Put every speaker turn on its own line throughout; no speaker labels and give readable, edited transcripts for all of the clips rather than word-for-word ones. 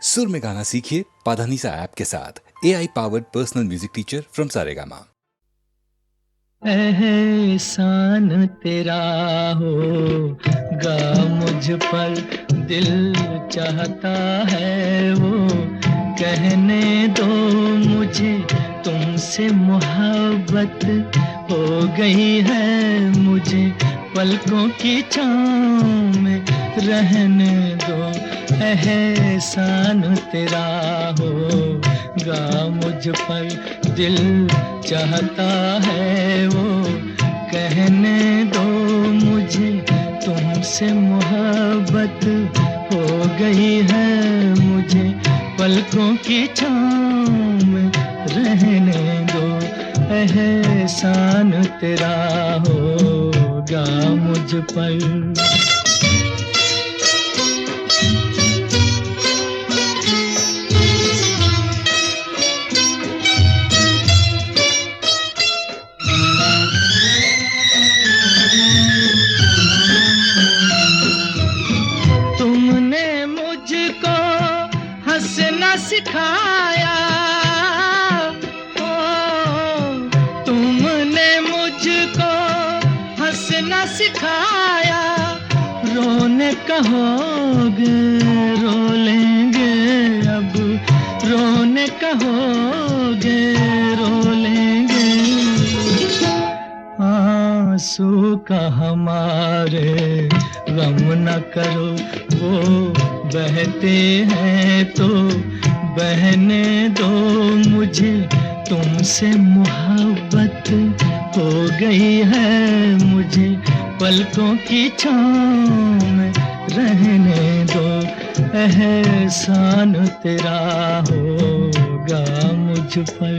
सुर में गाना सीखिए पाधानीसा ऐप के साथ। AI powered personal music teacher from Saregama.
एहसान तेरा होगा मुझ पर, दिल चाहता है वो कहने दो मुझे, तुमसे मोहब्बत हो गई है मुझे, पलकों की छाँव में रहने दो। एहसान तेरा होगा मुझ पर, दिल चाहता है वो कहने दो मुझे, तुमसे मोहब्बत हो गई है मुझे, पलकों की छाँव में रहने दो। एहसान तेरा होगा मुझ पर। सिखाया तुमने मुझको हंसना सिखाया, रोने कहोगे रो लेंगे अब, रोने कहोगे रो लेंगे। आंसू का हमारे गम न करो, वो बहते हैं तो बहने दो मुझे, तुमसे मोहब्बत हो गई है मुझे, पलकों की छाँव में रहने दो। एहसान तेरा होगा मुझ पर।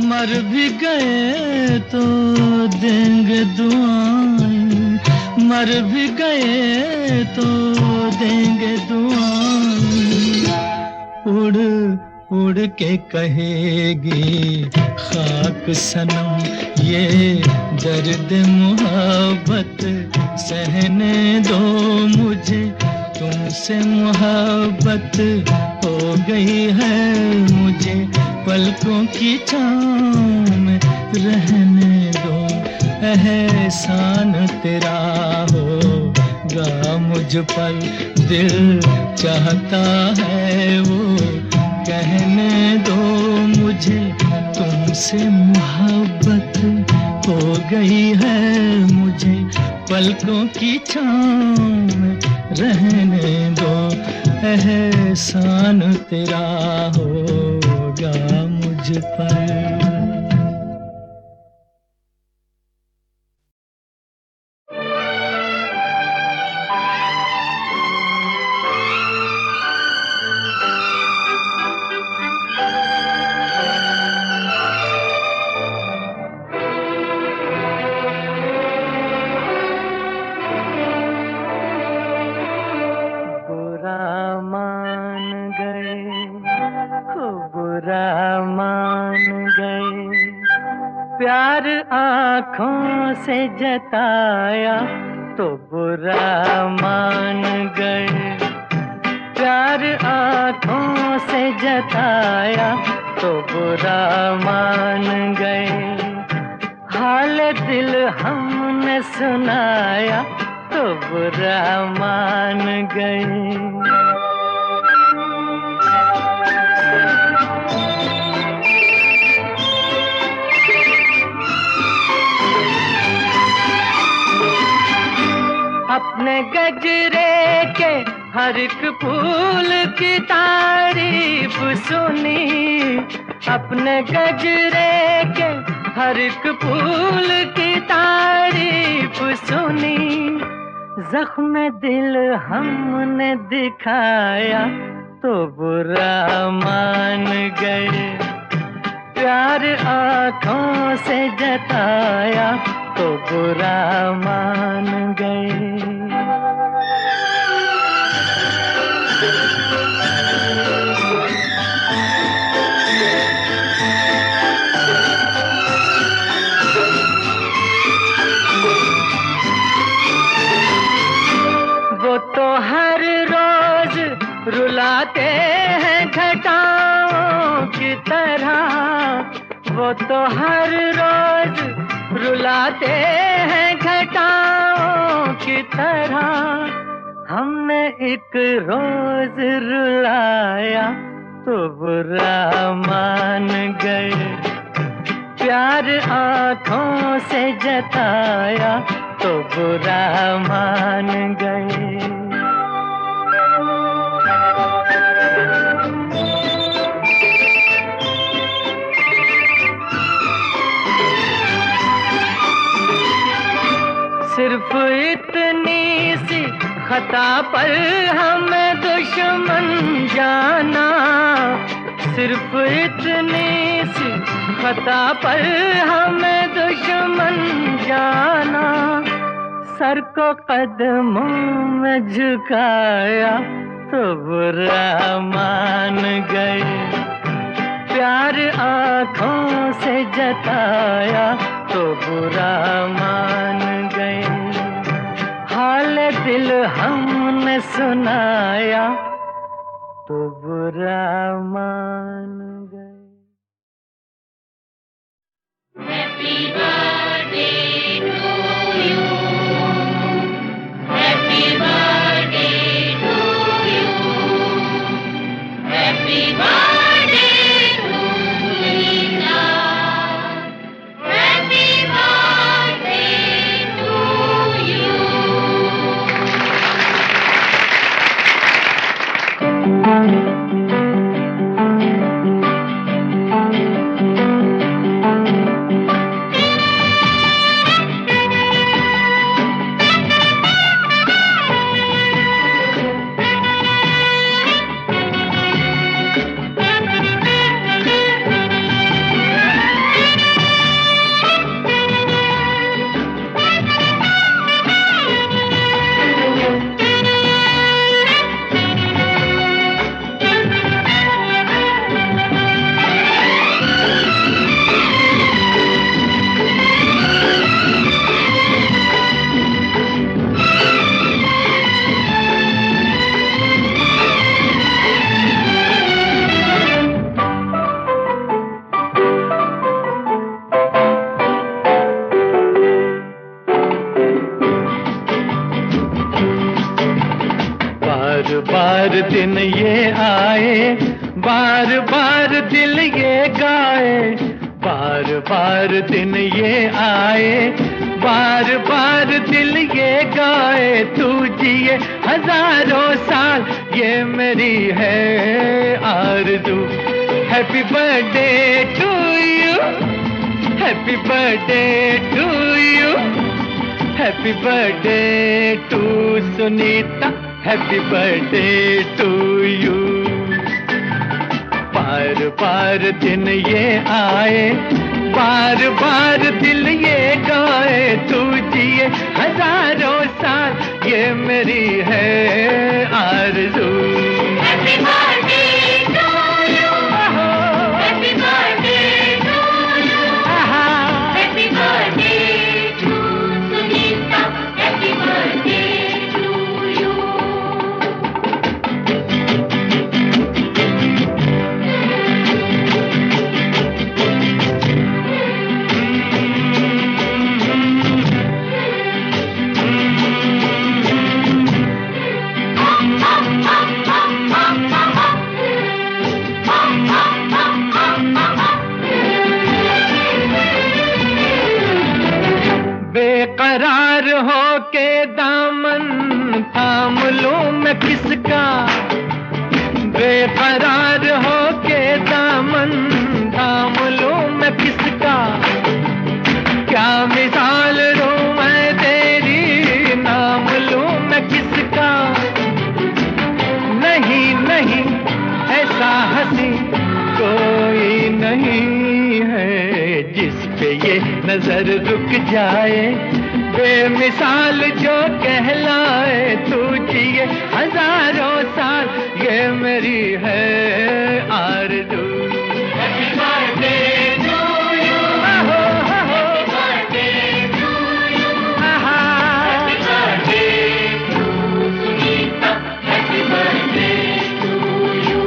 मर भी गए तो देंगे दुआएं, मर भी गए तो देंगे दुआएं। उड़ उड़ के कहेगी खाक सनम, ये दर्द मोहब्बत सहने दो मुझे, तुमसे मोहब्बत हो गई है मुझे, पलकों की छाँव में रहने दो। एहसान तेरा होगा मुझ पर, दिल चाहता है वो कहने दो मुझे, तुमसे मोहब्बत हो गई है मुझे, पलकों की छाँव में रहने दो। एहसान तेरा होगा मुझ पर। प्यार आँखों से जताया तो बुरा मान गए, प्यार आँखों से जताया तो बुरा मान गए, हाल दिल हमने सुनाया तो बुरा मान गए। अपने गजरे के हर एक फूल की तारीफ सुनी, अपने गजरे के हर एक फूल की तारीफ सुनी, जख्म दिल हमने दिखाया तो बुरा मान गए, प्यार आँखों से जताया तो बुरा मान गए। वो तो हर रोज रुलाते हैं घटाओं की तरह, वो तो हर रोज रुलाते हैं घटाओं की तरह। हमने एक रोज रुलाया तो बुरा मान गए। प्यार आँखों से जताया तो बुरा मान गए। सिर्फ इतनी सी खता पर हमें दुश्मन जाना, सिर्फ इतनी सी खता पर हमें दुश्मन जाना। सर को कदमों में झुकाया तो बुरा मान गए। प्यार आँखों से जताया तो बुरा मान गए। हाल दिल हमने सुनाया तो बुरा मान गए।
Happy birthday to you. Happy birthday to you. Happy birthday to Leela. Happy birthday to you.
बार दिन ये आए, बार बार दिल ये गाए। बार बार दिन ये आए, बार बार दिल ये गाए। तू जिए हजारों साल ये मेरी है आरज़ू। Happy birthday to you, happy birthday to you, happy birthday to Sunita, happy birthday to you. बार बार दिन ये आए, बार बार दिल ये गाए। तू जिए हजारों साल ये मेरी है आरज़ू।
Happy birthday to you. Happy birthday to you. Happy birthday to Sunita. Happy birthday to you.
बेकरार हो के दामन थाम लूं मैं किसका, बेकरार हो के दामन थाम लूं मैं किसका। क्या मिसाल दूं मैं तेरी, नाम लूं मैं किसका। नहीं नहीं ऐसा हंसी कोई नहीं ये नजर रुक जाए, बेमिसाल जो कहलाए, तू जिए हजारों साल, ये मेरी है आरज़ू।
Happy birthday to you. Happy birthday to you. Happy birthday to Sunita. Happy birthday to you.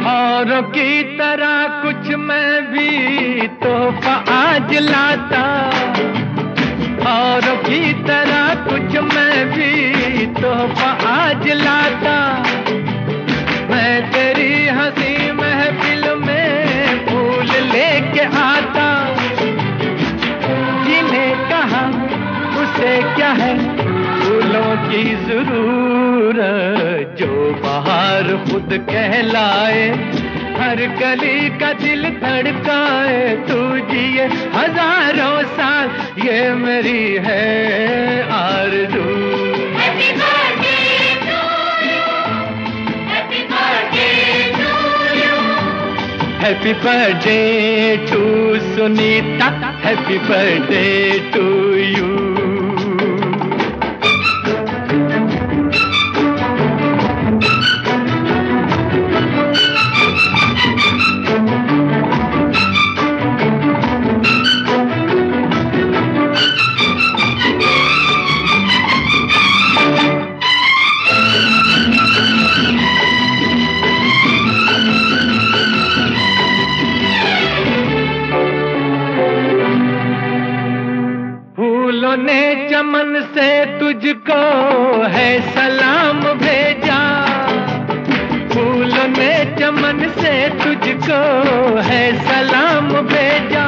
औरों की तरह कुछ मैं भी तोहफा आज लाता, औरों की तरह कुछ मैं भी तोहफा आज लाता। मैं तेरी हंसी महफिल में फूल लेके आता, जिन्हें कहा उसे क्या है फूलों की जरूरत, जो बाहर खुद कहलाए, हर गली का दिल धड़काए, तू जिए हजारों साल, ये मेरी है आरज़ू।
Happy birthday to you. Happy birthday to you.
Happy birthday to Sunita, happy birthday to you. फूलों ने चमन से तुझको है सलाम भेजा, फूलों ने चमन से तुझको है सलाम भेजा,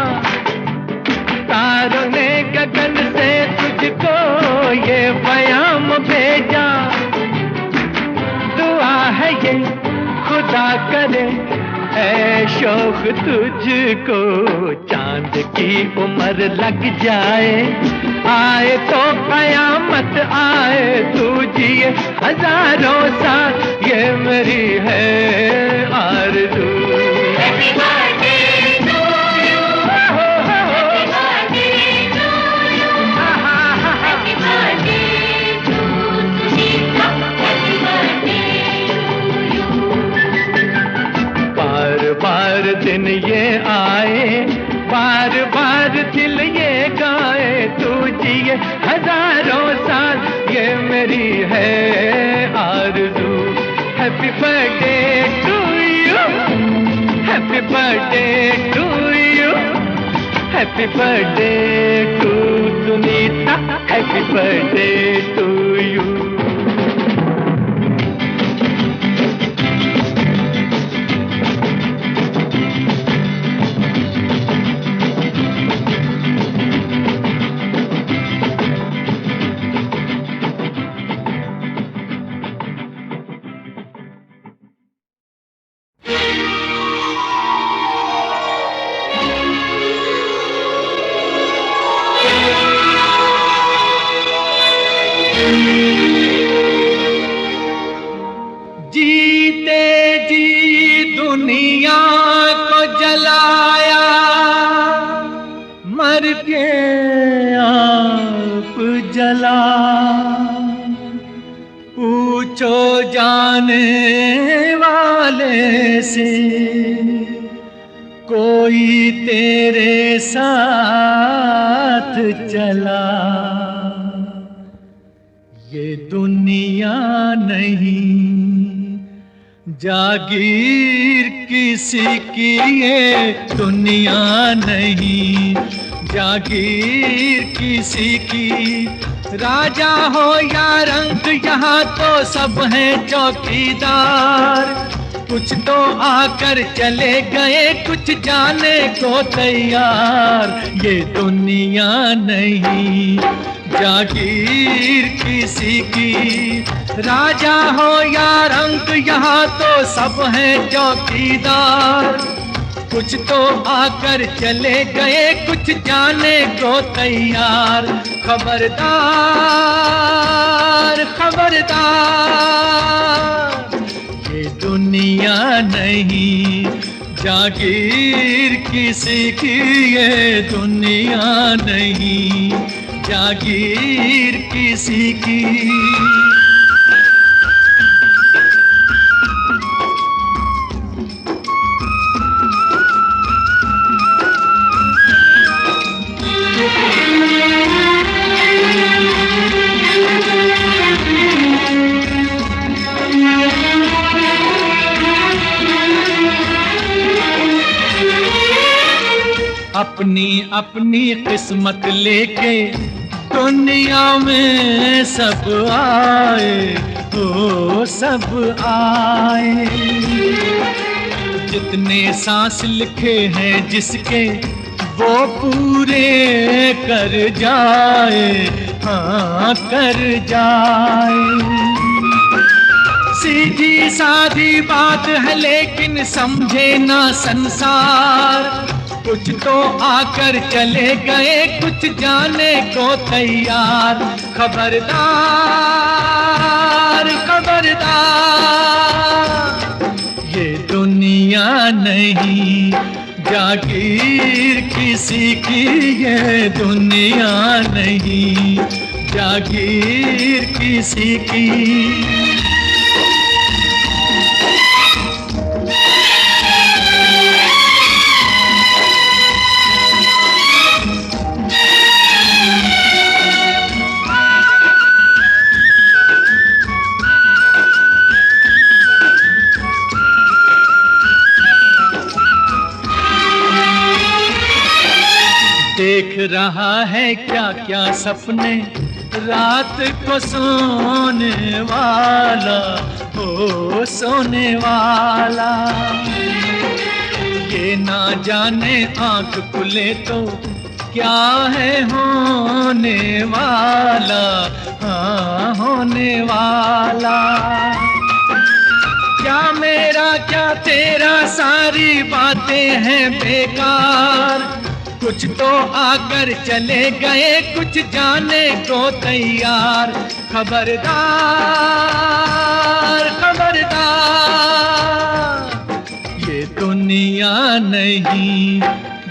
तारों ने गगन से तुझको ये बयाम भेजा। दुआ है ये खुदा करे है शौक तुझको, चांद की उम्र लग जाए, आए तो कयामत आए, तू जिए हजारों साल, ये मेरी है आरज़ू।
Happy birthday to you. Happy birthday to you. Happy birthday to Sunita. Happy birthday to you.
बार बार दिन ये आए, बार बार दिल ये गाए, तू जिए हजारों साल, ये मेरी है आरज़ू। Happy birthday to you, happy birthday to you, happy birthday to Sunita, happy birthday to you. जीते जी दुनिया को जलाया, मर के आप जला, पूछो जाने वाले से, कोई तेरे साथ चला। ये दुनिया नहीं जागीर किसी की, ये दुनिया नहीं जागीर किसी की। राजा हो या रंक यहाँ तो सब हैं चौकीदार, कुछ तो आकर चले गए, कुछ जाने को तैयार। ये दुनिया नहीं जागीर किसी की। राजा हो या रंक यहाँ तो सब हैं चौकीदार। कुछ तो आकर चले गए, कुछ जाने को तैयार। खबरदार खबरदार, ये दुनिया नहीं जागीर किसी की, ये दुनिया नहीं जागीर किसी की। अपनी अपनी किस्मत लेके दुनिया में सब आए, ओ सब आए। जितने सांस लिखे हैं जिसके वो पूरे कर जाए, हाँ कर जाए। सीधी सादी बात है लेकिन समझे ना संसार। कुछ तो आकर चले गए, कुछ जाने को तैयार। खबरदार खबरदार, ये दुनिया नहीं जागीर किसी की, ये दुनिया नहीं जागीर किसी की। देख रहा है क्या क्या सपने रात को सोने वाला, ओ सोने वाला। ये ना जाने आंख खुले तो क्या है होने वाला, हाँ होने वाला। क्या मेरा क्या तेरा सारी बातें हैं बेकार। कुछ तो आकर चले गए, कुछ जाने को तैयार। खबरदार खबरदार, ये दुनिया नहीं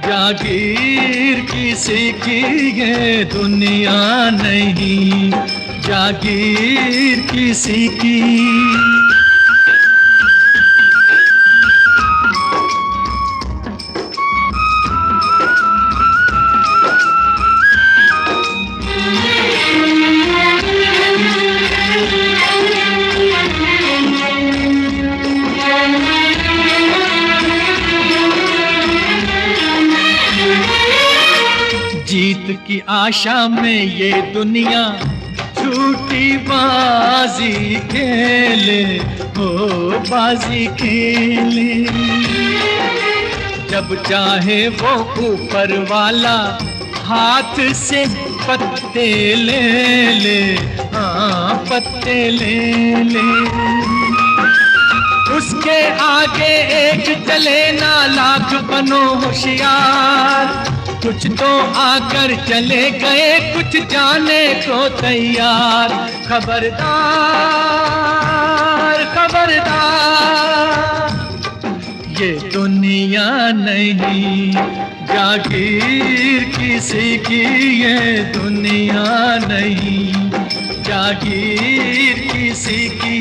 जागीर किसी की, ये दुनिया नहीं जागीर किसी की। जीत की आशा में ये दुनिया झूठी बाजी खेले, हो बाजी खेले। जब चाहे वो ऊपर वाला हाथ से पत्ते ले ले, हाँ पत्ते ले ले। उसके आगे एक चले ना लाख बनो होशियार। कुछ तो आकर चले गए, कुछ जाने को तैयार। खबरदार खबरदार, ये दुनिया नहीं जागीर किसी की, ये दुनिया नहीं जागीर किसी की।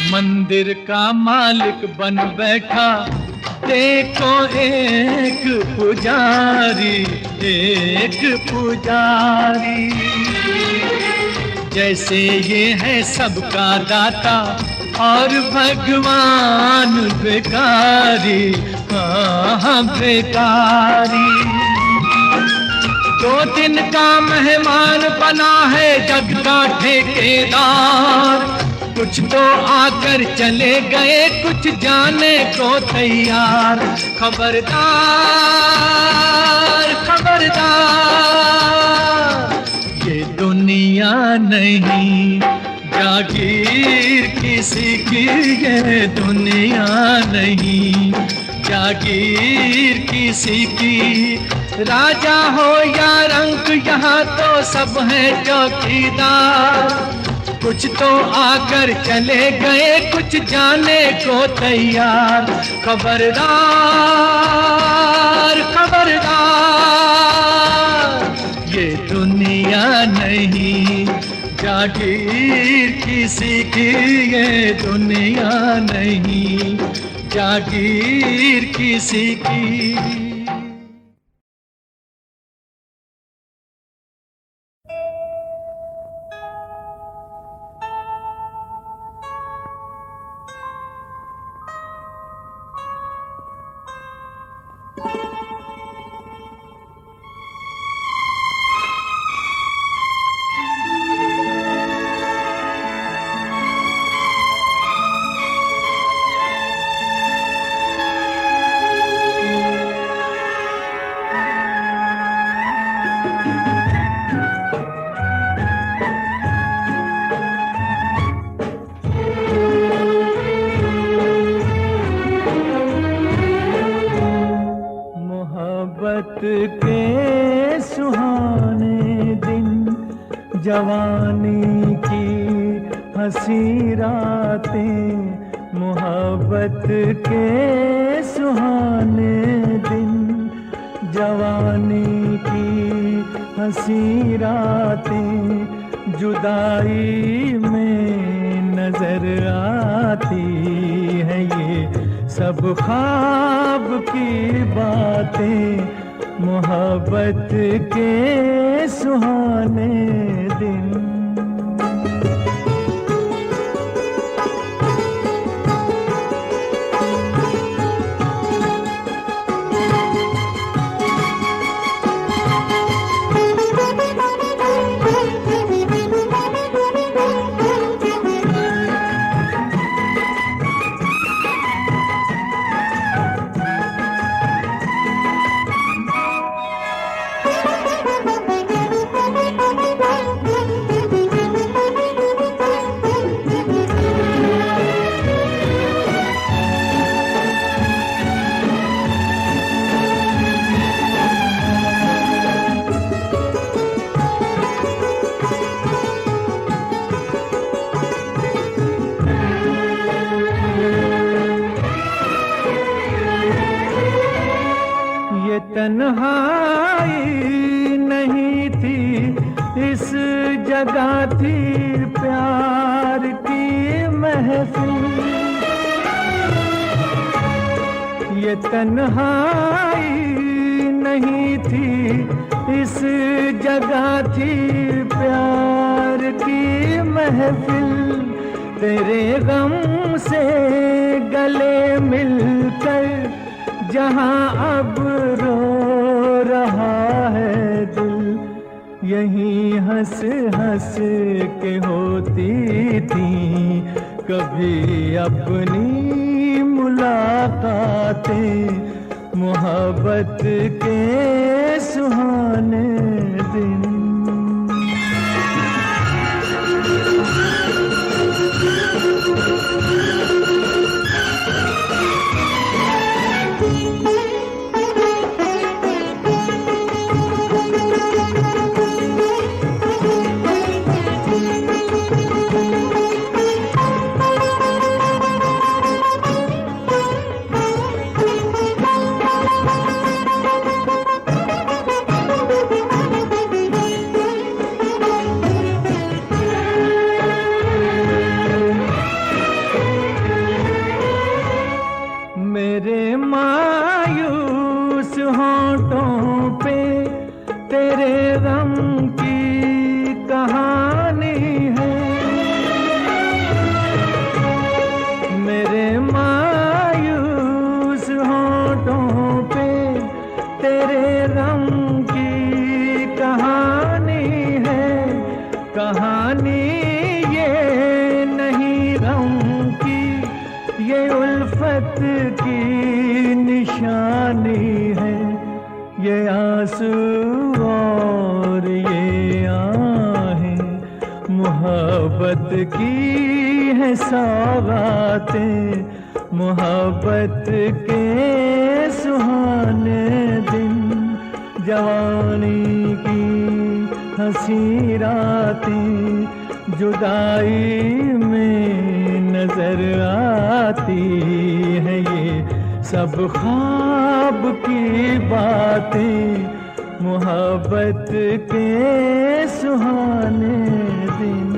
मंदिर का मालिक बन बैठा देखो एक पुजारी, एक पुजारी। जैसे ये है सबका दाता और भगवान भिखारी, हाँ भिखारी। 2 दिन का मेहमान बना है जग का ठेकेदार, कुछ तो आकर चले गए कुछ जाने को तैयार। खबरदार खबरदार, ये दुनिया नहीं जागीर किसी की, ये दुनिया नहीं जागीर किसी की। राजा हो या रंक यहाँ तो सब हैं चौकीदार, कुछ तो आकर चले गए कुछ जाने को तैयार। खबरदार खबरदार, ये दुनिया नहीं जागीर किसी की, ये दुनिया नहीं जागीर किसी की।
के सुहाने दिन, जवानी की हंसी रातें, मोहब्बत के सुहाने दिन, जवानी की हंसी रातें, जुदाई में नजर आती है ये सब ख्वाब की बातें, मोहब्बत के सुहाने दिन। तन्हाई नहीं थी इस जगह थी प्यार की महफिल, ये तन्हाई नहीं थी इस जगह थी प्यार की महफिल, तेरे गम से गले मिलकर जहां अब रो रहा है दिल, यहीं हंस हंस के होती थी कभी अपनी मुलाकातें, मोहब्बत के सुहाने दिन। मेरे मायूस होंठों पे तेरे गम की कहानी है, की निशानी है ये आंसू और ये आहें, मोहब्बत की है सौगातें, मोहब्बत के सुहाने दिन, जवानी की हंसी रातें जुदाई में नजर आती है, ये सब ख्वाब की बातें, मोहब्बत के सुहाने दिन।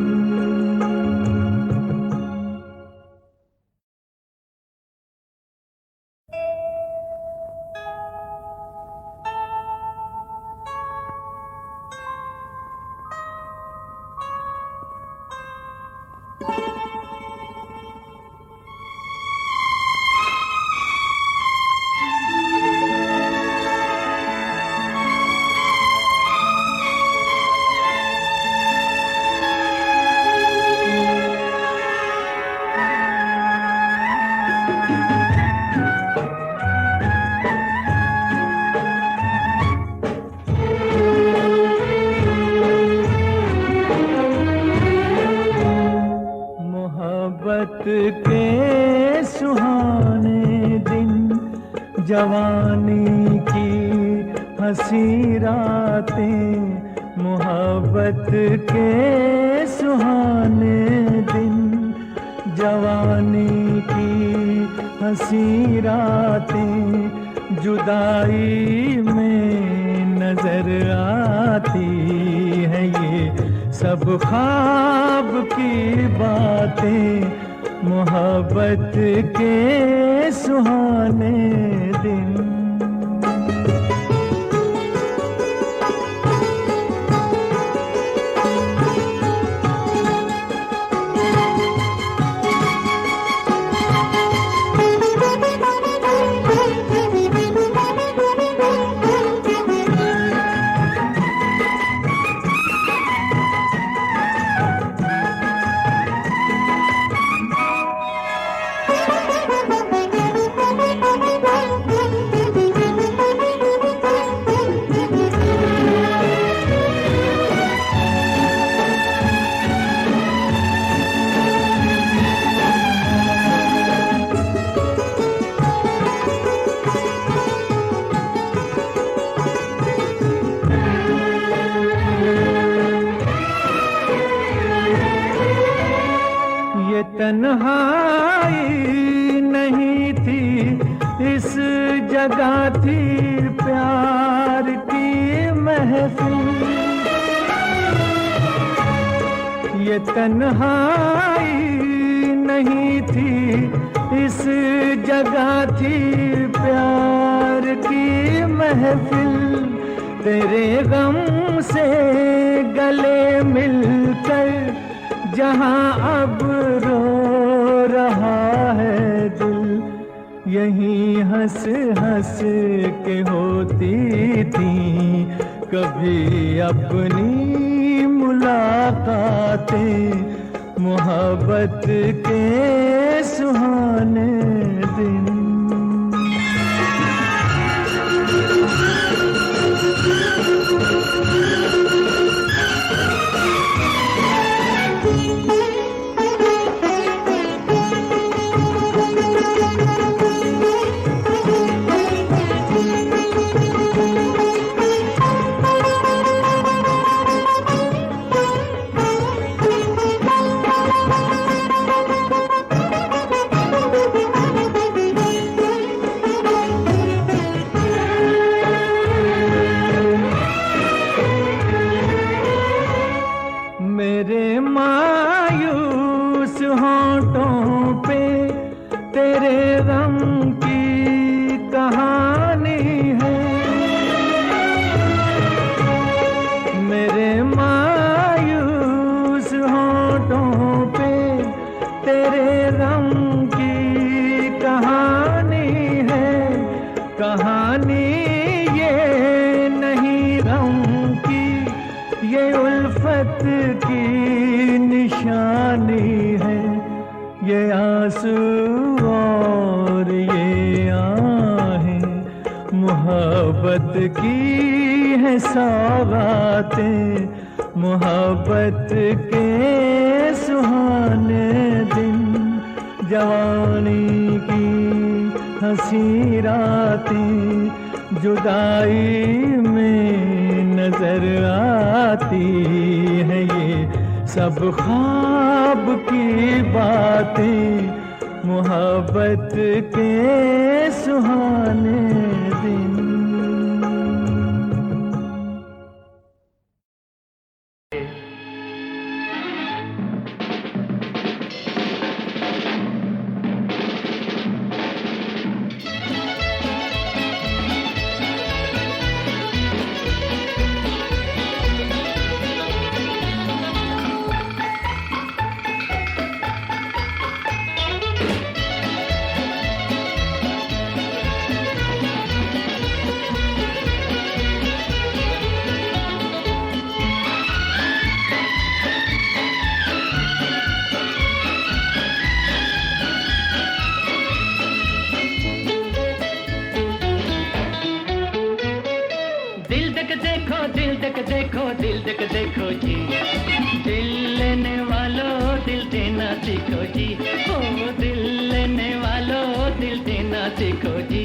के सुहाने दिन, जवानी की हंसी रातें, मोहब्बत के सुहाने दिन, जवानी की हंसी रातें जुदाई में नजर आती है, ये सब ख्वाब की बातें, मोहब्बत के सुहाने दिन। तन्हाई नहीं थी इस जगह थी प्यार की महफिल, ये तन्हाई नहीं थी इस जगह थी प्यार की महफिल, तेरे गम से गले मिलकर जहाँ अब रो रहा है दिल, यहीं हंस हंस के होती थी कभी अपनी मुलाकातें, मोहब्बत के सुहाने दिन। मेरे मायूस होंठों पे तेरे गम की कहानी है, मेरे मायूस होंठों पे तेरे गम की कहानी है, कहानी ये नहीं गम की, ये उल्फत की निशानी है, ये आंसू और ये मोहब्बत की है सौगातें, मोहब्बत के सुहाने दिन, जवानी की हंसी रातें जुदाई में नजर आती है, ये सब ख्वाब की बातें, मोहब्बत के सुहाने दिन।
दिल तक देखो जी, दिल लेने वालों दिल देना सीखो जी, ओ दिल लेने वालों दिल देना सीखो जी।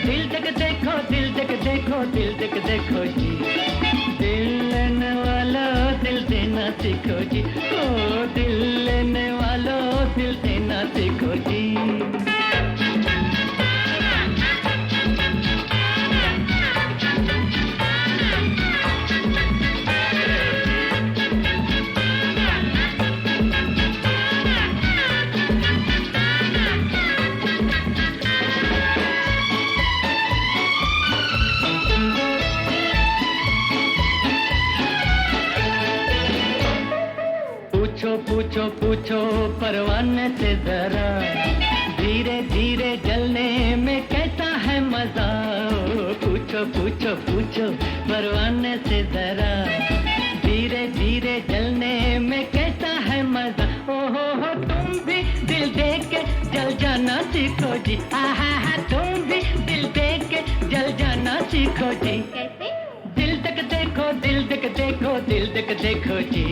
दिल तक देखो, दिल तक देखो, दिल तक देखो जी, दिल लेने वालों दिल देना सीखो जी, ओ दिल लेने वालों दिल देना सीखो जी। पूछो पूछो परवाने से जरा, धीरे धीरे जलने में कैसा है मजा। पूछो पूछो पूछो परवाने से जरा, धीरे धीरे जलने में कैसा है मजा। ओहो हो तुम भी दिल दे के जल जाना सीखो जी, आहा हा तुम भी दिल दे के जल जाना सीखो जी। दिल तक देखो, दिल तक देखो, दिल तक देखो जी,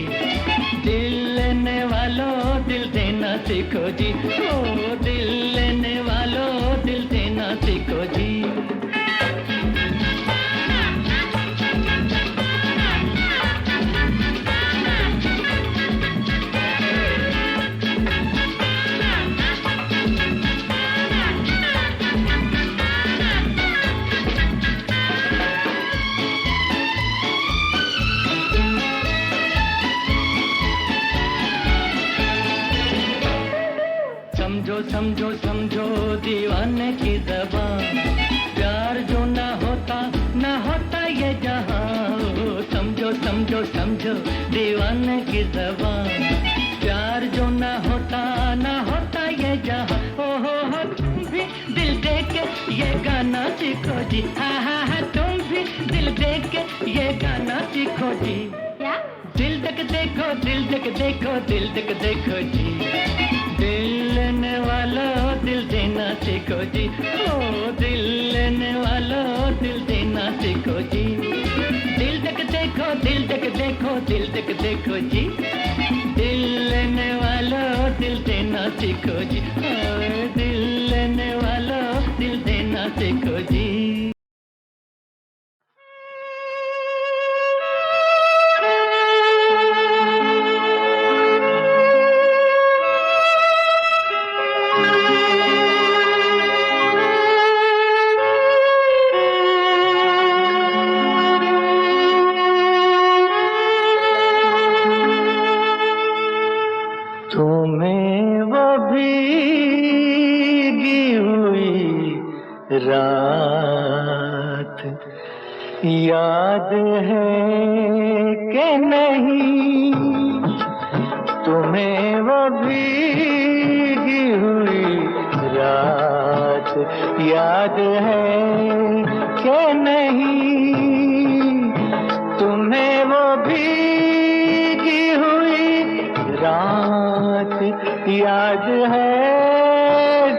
दिल लेने वालों दिल देना सीखो जी, ओ दिल लेने वालों दिल देना सीखो जी। समझो समझो दीवाने की ज़बान, प्यार जो ना होता ये जहां। समझो समझो समझो दीवाने की ज़बान, प्यार जो ना होता ये जहां। ओहो हो तुम भी दिल दे के ये गाना सीखो जी, हा हा हा तुम भी दिल दे के ये गाना सीखो जी। दिल तक देखो, दिल तक देखो, दिल तक देखो जी, दिल लेने वालों दिल देना सीखो जी, ओ दिल लेने वालों दिल देना सीखो जी। दिल तक देखो, दिल तक देखो, दिल तक देखो जी, दिल लेने वालों दिल देना सीखो जी, ओ दिल लेने वालों दिल देना सीखो जी।
रात याद है कि नहीं, तुम्हें वो भीगी हुई रात याद है कि नहीं, तुम्हें वो भीगी हुई रात याद है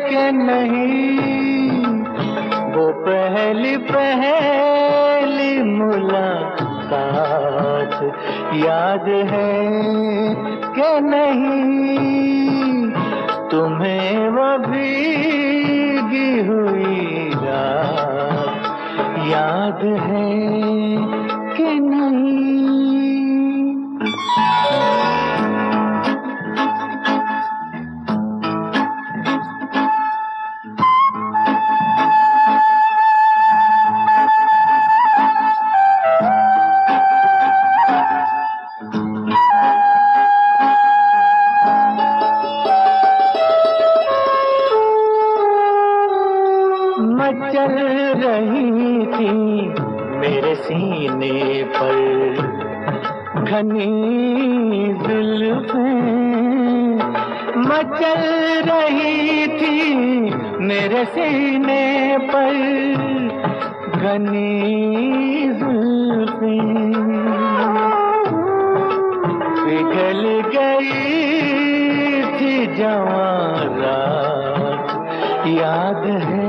कि नहीं। वो पहली याद है कि नहीं तुम्हें वो भीगी हुई रात याद है कि नहीं। मचल रही थी मेरे सीने पर घनी जुल्फें, मचल रही थी मेरे सीने पर घनी जुल्फें, पिघल गई थी जवां रात याद है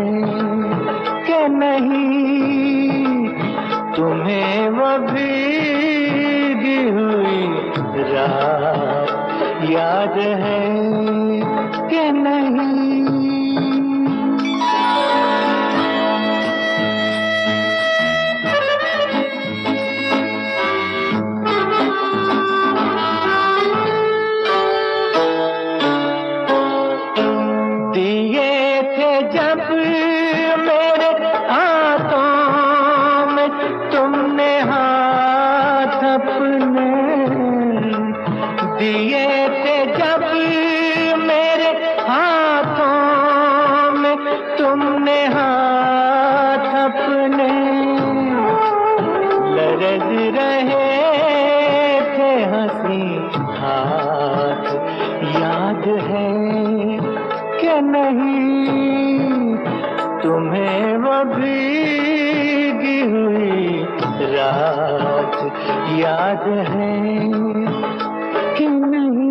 कि नहीं तुम्हें वो भीगी हुई रात याद है कि नहीं। दिए थे जब मेरे हाथों में तुमने हाथ अपने, दिए थे जब मेरे हाथों में तुमने हाथ अपने, लरज रहे थे हंसी हाथ याद है कि नहीं तुम्हें वो भीगी हुई रात याद है कि नहीं।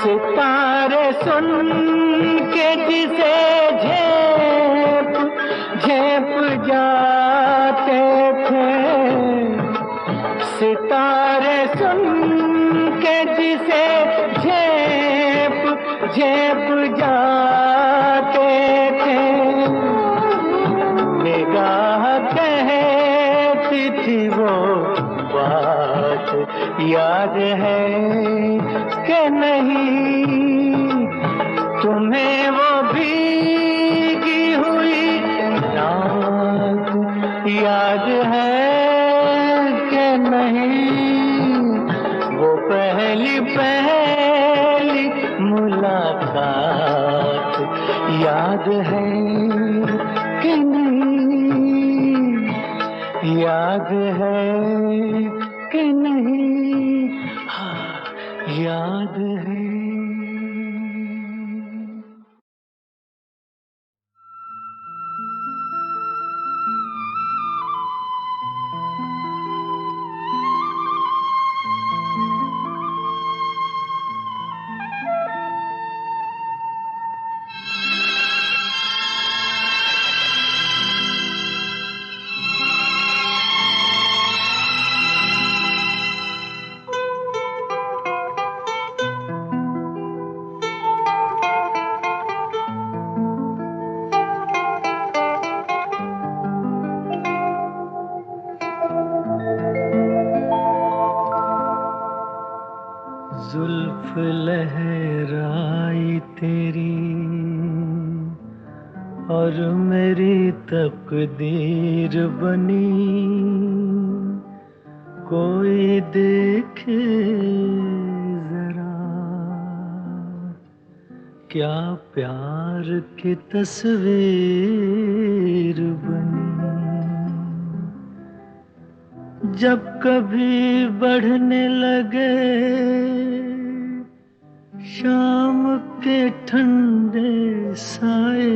सितारे सुन के जिसे झेप झेप जाते थे, सितारे सुन के जिसे झेप झेप जाते थे, निगाह कहती थी वो बात याद है कि नहीं तुम्हें वो भीगी हुई रात याद है कि नहीं वो पहली पहली मुलाकात याद है कि नहीं याद है कि नहीं हाँ याद है। जुल्फ लहराई तेरी और मेरी तकदीर बनी, कोई देखे जरा क्या प्यार की तस्वीर बनी। जब कभी बढ़ने लगे शाम के ठंडे साए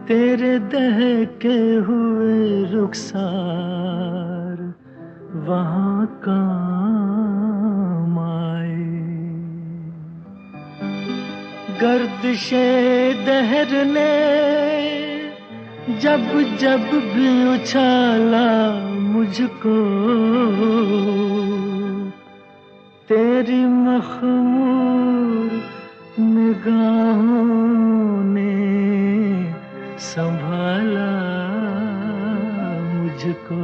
तेरे दहके हुए रुखसार वहाँ काम आए। गर्दिशे दहर ने जब जब भी उछाला मुझको, तेरी मखमूर निगाहों ने संभाला मुझको।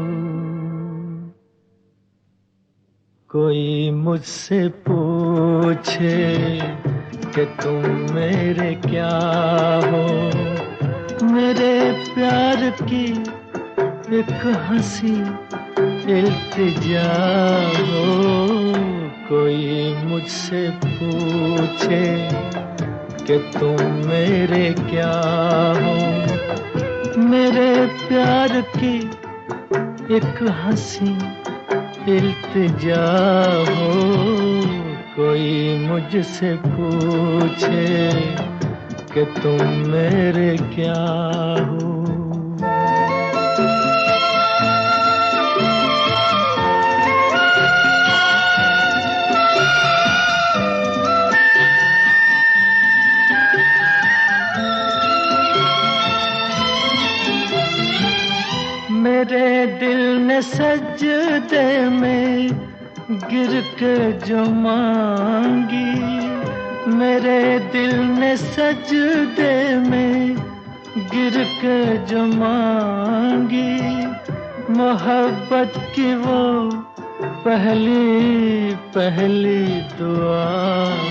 कोई मुझसे पूछे कि तुम मेरे क्या हो, मेरे प्यार की एक हंसी इल्तिजा हो। कोई मुझसे पूछे कि तुम मेरे क्या हो, मेरे प्यार की एक हंसी इल्तिजा हो। कोई मुझसे पूछे कि तुम मेरे क्या हो। मेरे दिल ने सजदे में गिर के जो मांगी, मेरे दिल ने सजदे में गिर के जो मांगी, मोहब्बत की वो पहली पहली दुआ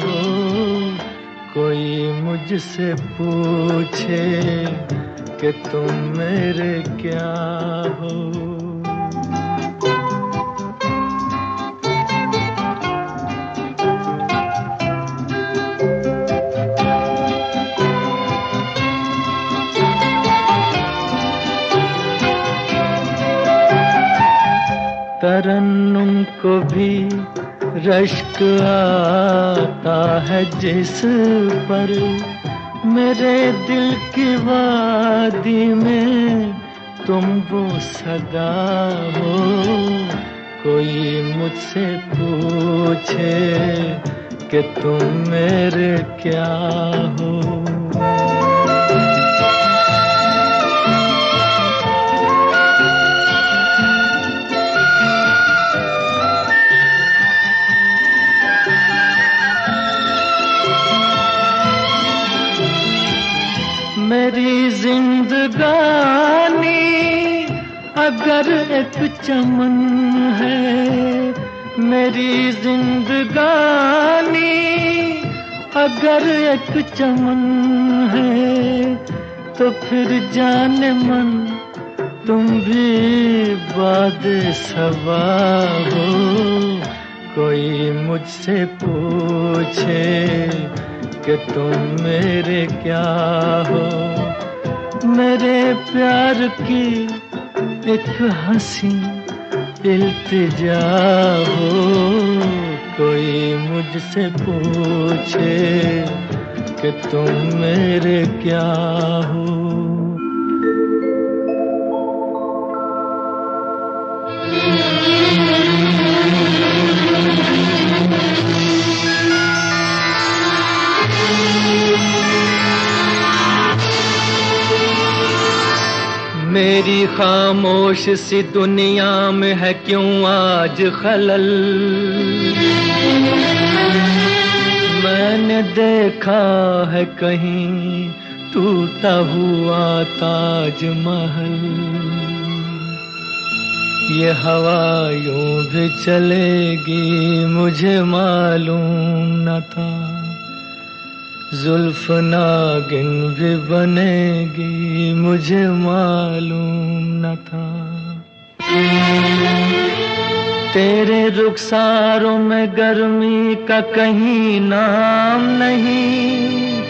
हो। कोई मुझसे पूछे कि तुम मेरे क्या हो। तरन्नुम को भी रश्क आता है जिस पर, मेरे दिल की वादी में तुम वो सदा हो। कोई मुझसे पूछे कि तुम मेरे क्या हो। मेरी जिंदगानी अगर एक चमन है, मेरी जिंदगानी अगर एक चमन है, तो फिर जाने मन तुम भी बाद सबा हो। कोई मुझसे पूछे कि तुम मेरे क्या हो, मेरे प्यार की एक हंसी इल्तिजा हो। कोई मुझसे पूछे कि तुम मेरे क्या हो। मेरी खामोश सी दुनिया में है क्यों आज खलल। मैंने देखा है कहीं टूटा हुआ ताजमहल। ये हवा यूं भी चलेगी मुझे मालूम न था, जुल्फ नागिन भी बनेगी मुझे मालूम न था। तेरे रुखसारों में गर्मी का कहीं नाम नहीं,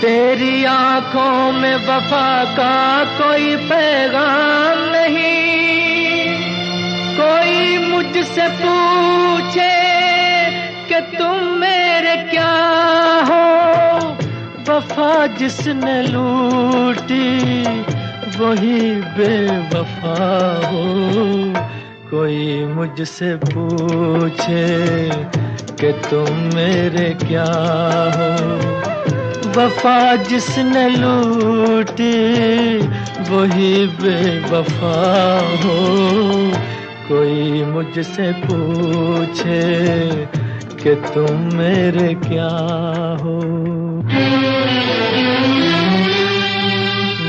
तेरी आंखों में वफा का कोई पैगाम नहीं। कोई मुझसे पूछे कि वफा जिसने लूटी वही बेवफा हो। कोई मुझसे पूछे कि तुम मेरे क्या हो। वफा जिसने लूटी वही बेवफा हो। कोई मुझसे पूछे कि तुम मेरे क्या हो।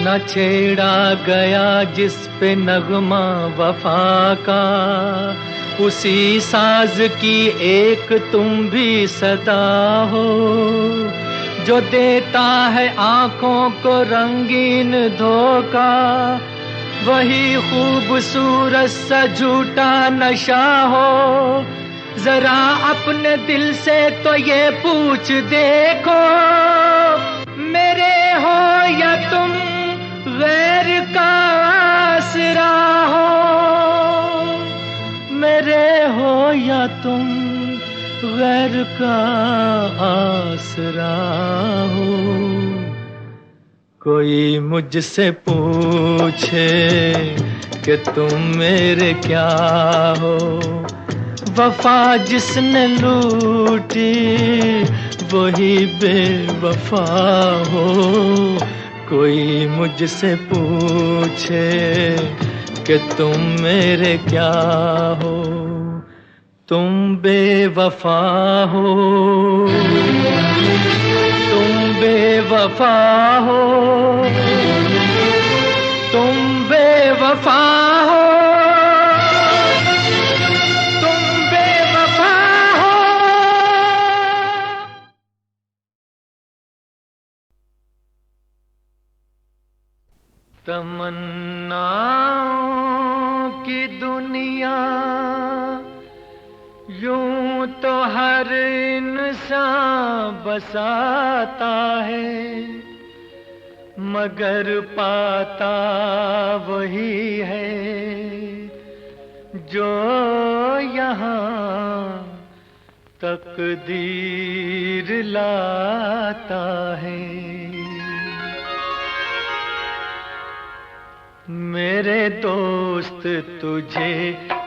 न छेड़ा गया जिस पे नगमा वफा का, उसी साज की एक तुम भी सदा हो। जो देता है आंखों को रंगीन धोखा, वही खूबसूरत सा झूठा नशा हो। जरा अपने दिल से तो ये पूछ देखो, मेरे हो या तुम गैर का आसरा हो। मेरे हो या तुम गैर का आसरा हो। कोई मुझसे पूछे कि तुम मेरे क्या हो। वफा जिसने लूटी वही बेवफा हो। कोई मुझसे पूछे कि तुम मेरे क्या हो। तुम बेवफा हो, तुम बेवफा हो, तुम बेवफा हो, तुम बेवफा हो। तमन्नाओं की दुनिया यूं तो हर इंसान बसाता है, मगर पाता वही है जो यहाँ तकदीर लाता है। मेरे दोस्त तुझे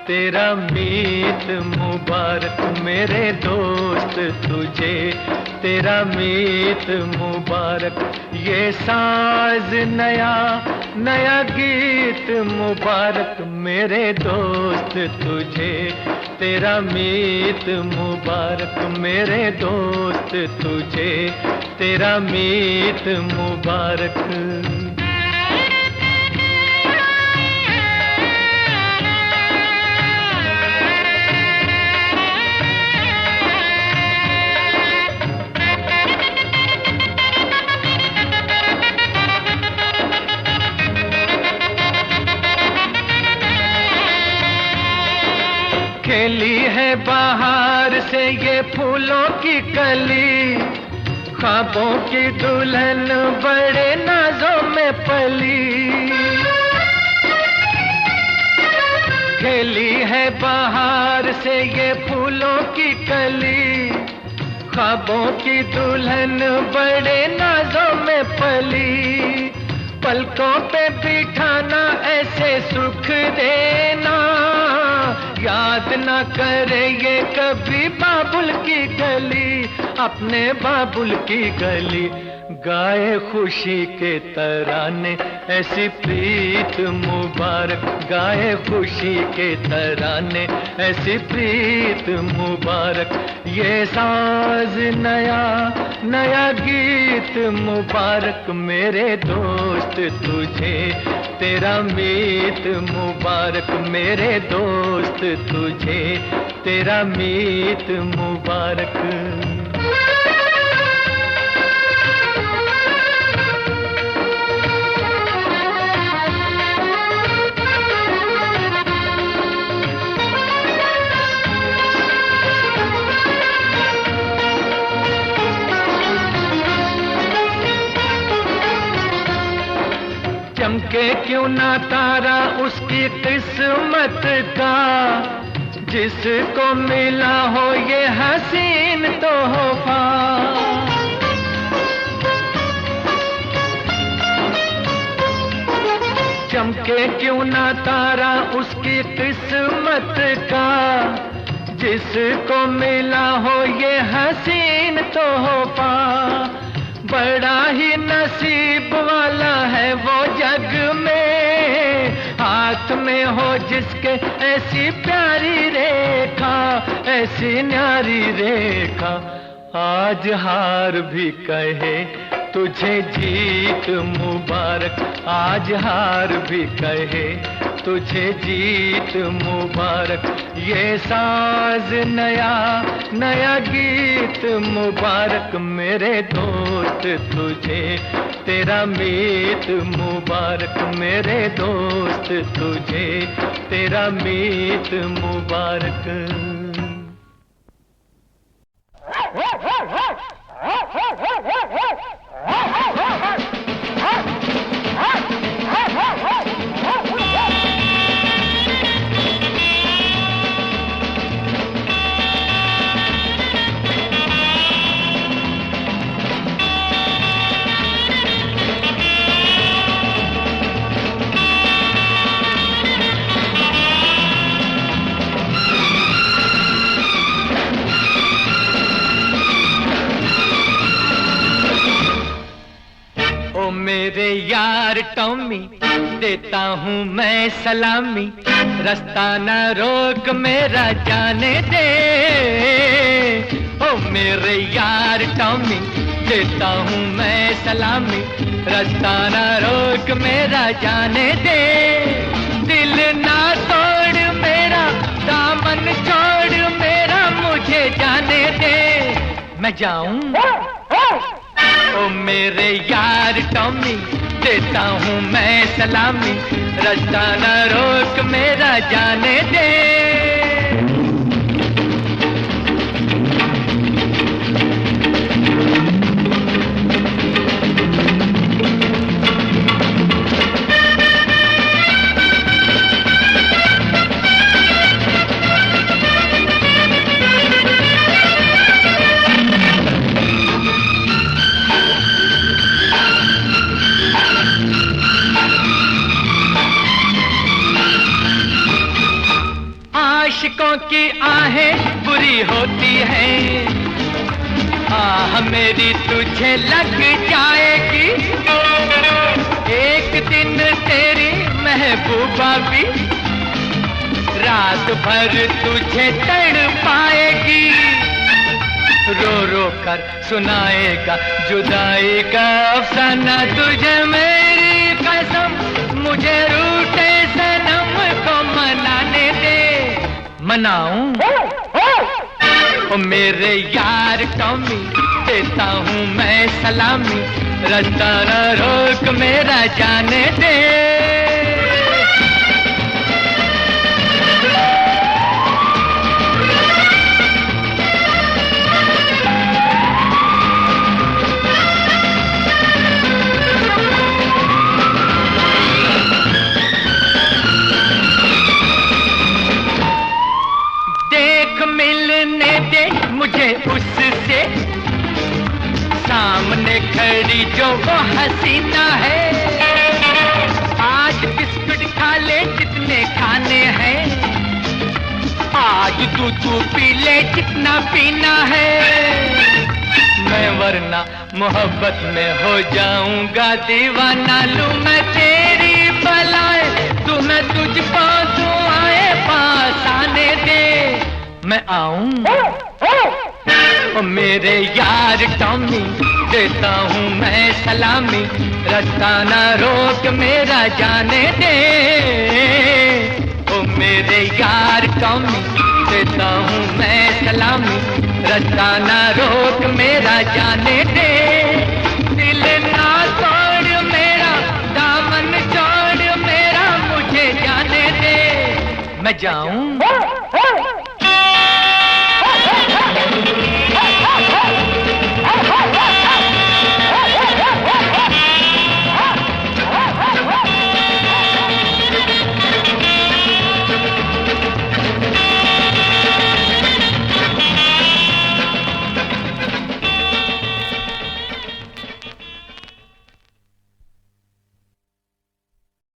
तेरा मीत मुबारक। मेरे दोस्त तुझे तेरा मीत मुबारक। ये साज नया नया गीत मुबारक। मेरे दोस्त तुझे तेरा मीत मुबारक। मेरे दोस्त तुझे तेरा मीत मुबारक। खेली है बाहर से ये फूलों की कली, ख्वाबों की दुल्हन बड़े नाजों में पली। खेली है बाहर से ये फूलों की कली, ख्वाबों की दुल्हन बड़े नाजों में पली। पलकों पे बिठाना ऐसे सुख देना, याद न करे ये कभी बाबुल की गली, अपने बाबुल की गली। गाए खुशी के तराने ऐसी प्रीत मुबारक। गाए खुशी के तराने ऐसी प्रीत मुबारक। ये साज नया नया गीत मुबारक। मेरे दोस्त तुझे तेरा मीत मुबारक। मेरे दोस्त तुझे तेरा मीत मुबारक। चमके क्यों ना तारा उसकी किस्मत का, जिसको मिला हो ये हसीन तोहफा। चमके क्यों ना तारा उसकी किस्मत का, जिसको मिला हो ये हसीन तोहफा। बड़ा ही नसीब वाला है वो जग में, हाथ में हो जिसके ऐसी प्यारी रेखा, ऐसी न्यारी रेखा। आज हार भी कहे तुझे जीत मुबारक, आज हार भी कहे तुझे जीत मुबारक। ये साज नया नया गीत मुबारक मेरे दोस्त तुझे, तेरा मीत मुबारक मेरे दोस्त तुझे, तेरा मीत मुबारक। मेरे यार टॉमी देता हूँ मैं सलामी, रास्ता न रोक मेरा जाने दे। ओ मेरे यार टॉमी देता हूँ मैं सलामी, रास्ता न रोक मेरा जाने दे। दिल ना तोड़ मेरा, दामन छोड़ मेरा, मुझे जाने दे। मैं जाऊं ओ मेरे यार टॉमी देता हूँ मैं सलामी, रास्ता न रोक मेरा जाने दे। आशिकों की आहें बुरी होती हैं, आह मेरी तुझे लग जाएगी। एक दिन तेरी महबूबा भी रात भर तुझे तड़ पाएगी। रो रो कर सुनाएगा जुदाई का अफसाना तुझे मेरी कसम, मुझे रूठे सनम को मनाने दे। मनाऊं ओ मेरे यार टॉमी देता हूँ मैं सलामी, रास्ता न रोक मेरा जाने दे। मिलने दे मुझे उससे, सामने खड़ी जो वो हसीना है। आज बिस्कुट खा ले जितने खाने हैं, आज दूध पी ले जितना पीना है। मैं वरना मोहब्बत में हो जाऊंगा दीवाना, लूं मैं तेरी बलाए तुम्हें तुझको दुआएं पास आने दे। मैं आऊं ओ मेरे यार टॉमी देता हूँ मैं सलामी, रास्ता न रोक मेरा जाने दे। ओ मेरे यार टॉमी देता हूँ मैं सलामी, रास्ता न रोक मेरा जाने दे। दिल ना तोड़ मेरा, दामन छोड़ मेरा, मुझे जाने दे। मैं जाऊं